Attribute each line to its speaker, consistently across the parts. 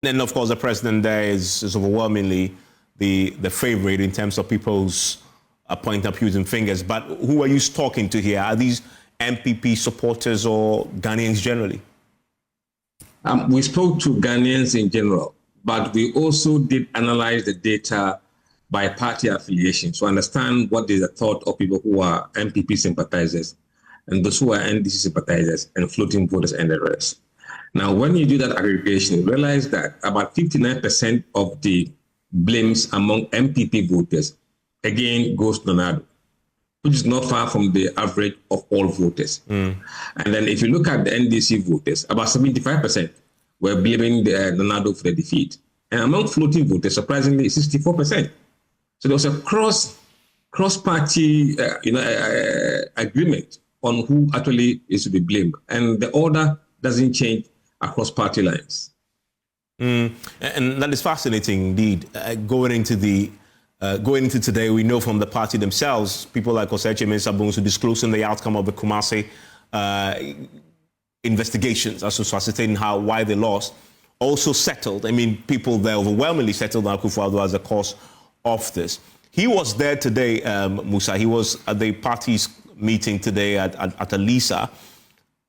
Speaker 1: And of course, the president there is overwhelmingly the favorite in terms of people's pointing up using fingers. But who are you talking to here? Are these NPP supporters or Ghanaians generally?
Speaker 2: We spoke to Ghanaians in general, but we also did analyze the data by party affiliation to understand what is the thought of people who are NPP sympathizers and those who are NDC sympathizers and floating voters and the rest. Now, when you do that aggregation, you realize that about 59% of the blames among NPP voters, again, goes to Nana Akufo-Addo, which is not far from the average of all voters. And then if you look at the NDC voters, about 75% were blaming Nana Akufo-Addo for the defeat. And among floating voters, surprisingly, 64%. So there was a cross-party agreement on who actually is to be blamed. And the order doesn't change across party lines.
Speaker 1: And that is fascinating indeed. Going into today, we know from the party themselves, people like Oseche Mensah-Bonsu disclosing the outcome of the Kumasi investigations as to ascertain why they lost, also settled. I mean, people there overwhelmingly settled on Akufo-Addo as a cause of this. He was there today, Musa. He was at the party's meeting today at Alisa.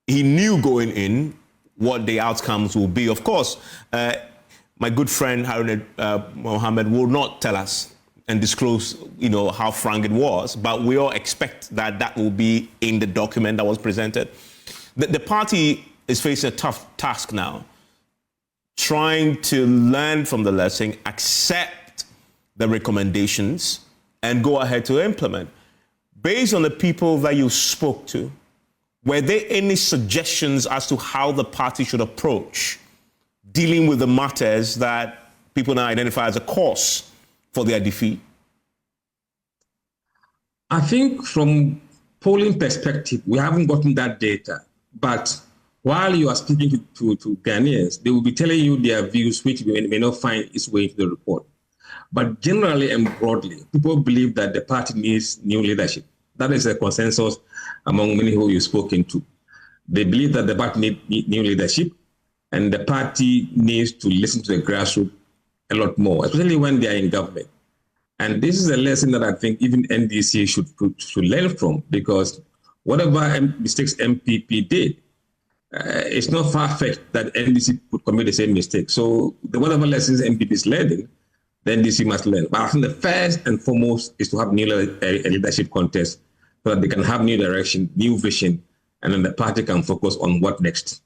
Speaker 1: He knew going in what the outcomes will be. Of course, my good friend Harun Mohammed will not tell us and disclose, how frank it was, but we all expect that will be in the document that was presented. The party is facing a tough task now, trying to learn from the lesson, accept the recommendations, and go ahead to implement. Based on the people that you spoke to, were there any suggestions as to how the party should approach dealing with the matters that people now identify as a cause for their defeat?
Speaker 2: I think from polling perspective, we haven't gotten that data. But while you are speaking to Ghanaians, they will be telling you their views, which may not find its way into the report. But generally and broadly, people believe that the party needs new leadership. That is a consensus among many who you've spoken to. They believe that the party needs new leadership, and the party needs to listen to the grassroots a lot more, especially when they are in government. And this is a lesson that I think even NDC should learn from, because whatever mistakes MPP did, it's not far-fetched that NDC could commit the same mistake. So whatever lessons MPP is learning, the NDC must learn. But I think the first and foremost is to have new leadership contest so that they can have new direction, new vision, and then the party can focus on what next.